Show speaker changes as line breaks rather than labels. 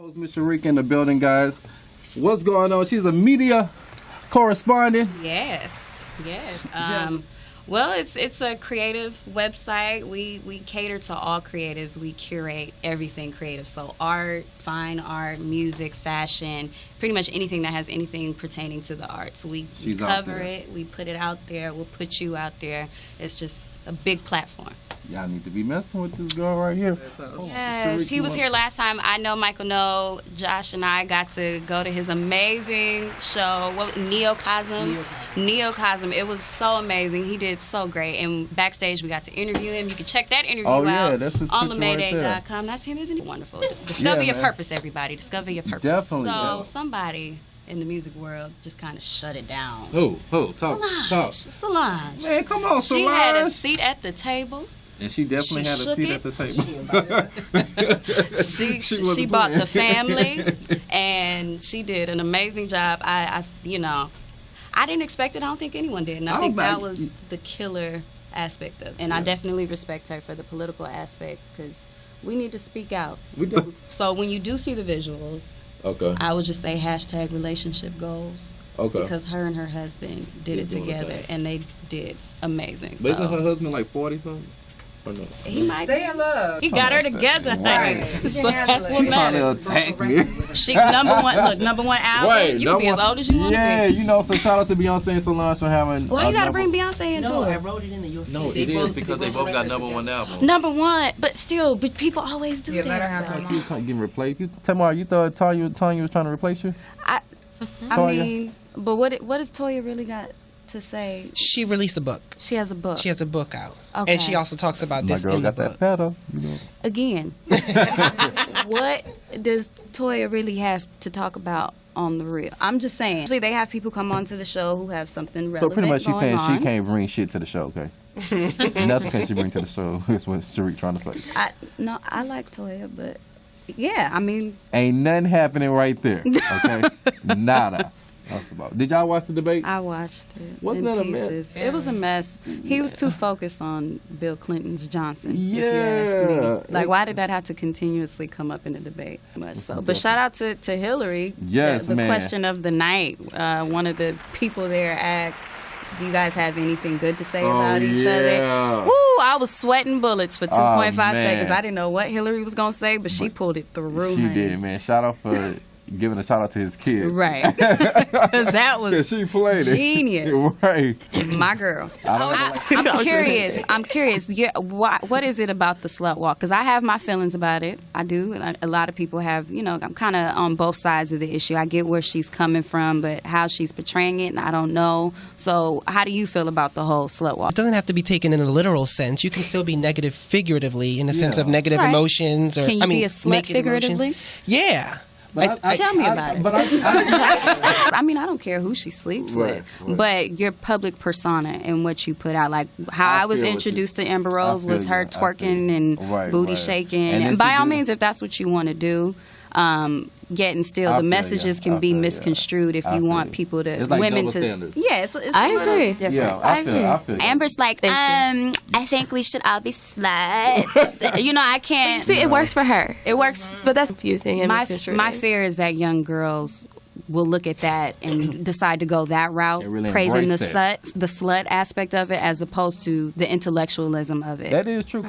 Host Miss Sharíck in the building, guys. What's going on? She's a media correspondent.
Yes. Well, it's a creative website. We cater to all creatives. We curate everything creative. So art, fine art, music, fashion, pretty much anything that has anything pertaining to the arts. We cover it. We put it out there. We'll put you out there. It's just a big platform.
Y'all need to be messing with this girl right here.
Yes, Sharíck, he was here last time. I know Michael know. Josh and I got to go to his amazing show. Neocosm. It was so amazing. He did so great. And backstage, we got to interview him. You can check that interview out
that's his
on
LaMay.com.
That's him, isn't he? Wonderful. Discover your purpose, everybody. Discover your purpose.
Definitely.
So somebody in the music world just kind of shut it down.
Talk.
Solange.
Man, come on, Solange.
She had a seat at the table.
And she definitely had a seat at the table.
She bought the family, and she did an amazing job. I didn't expect it. I don't think anyone did, and I think that was the killer aspect of it. And I definitely respect her for the political aspect because we need to speak out.
We do.
So when you do see the visuals, I would just say # relationship goals. Because her and her husband did it together, and they did amazing.
But isn't her husband like 40-something? Or no?
He might.
They in love.
He got her together.
Right.
So that's what matters.
Attack me.
She number one album.
Right,
you can be as old as you want to be.
Yeah, so shout out to Beyonce and Solange for having.
Well, you got to bring Beyonce into it.
I wrote it in there. You'll see.
No, it is because they both got #1 album.
#1, but still, people always do that.
Let her have her
You getting replaced. Tell me, you thought Tanya was trying to replace you?
I mean, but what does Toya really got to say?
She released a book.
She has a book.
She has a book out.
Okay.
And she also talks about this
girl
in the
got
book.
that pedal,
Again, what does Toya really have to talk about on the real? I'm just saying. Usually they have people come onto the show who have something relevant.
So pretty much she's saying
on.
she can't bring shit to the show, okay? Nothing can she bring to the show is what Sharíck trying to say.
I like Toya, but yeah, I mean.
Ain't nothing happening right there, okay? Nada. Did y'all watch the debate?
I watched it.
Wasn't that a mess?
It was a mess. He was too focused on Bill Clinton's Johnson.
Yeah.
If you ask me. Like, why did that have to continuously come up in the debate? Much so. But shout out to Hillary.
Yes,
the question of the night. One of the people there asked, do you guys have anything good to say about each other? Woo, I was sweating bullets for 2.5 seconds. I didn't know what Hillary was going to say, but she pulled it through.
She did, man. Shout out for giving a shout out to his kids.
Right. Because that was
she played
genius.
It. Right.
My girl. I'm curious. What is it about the slut walk? Because I have my feelings about it. I do. A lot of people have, I'm kind of on both sides of the issue. I get where she's coming from, but how she's portraying it, I don't know. So how do you feel about the whole slut walk?
It doesn't have to be taken in a literal sense. You can still be negative figuratively in the sense of negative emotions. Or,
can you be a slut figuratively?
Emotions. Yeah.
Tell me about it. I mean, I don't care who she sleeps with, but your public persona and what you put out, like how I was introduced to Amber Rose was her twerking and booty shaking. And by all means, if that's what you want to do, yet and still the messages can be misconstrued if you want people to women to it's
I agree.
Different.
Yeah, I feel
Amber's like I think we should all be sluts. I can't
see it works for her.
It works,
but that's confusing and misconstrued.
My fear is that young girls will look at that and decide to go that route,
really
praising the slut aspect of it as opposed to the intellectualism of it.
That is true.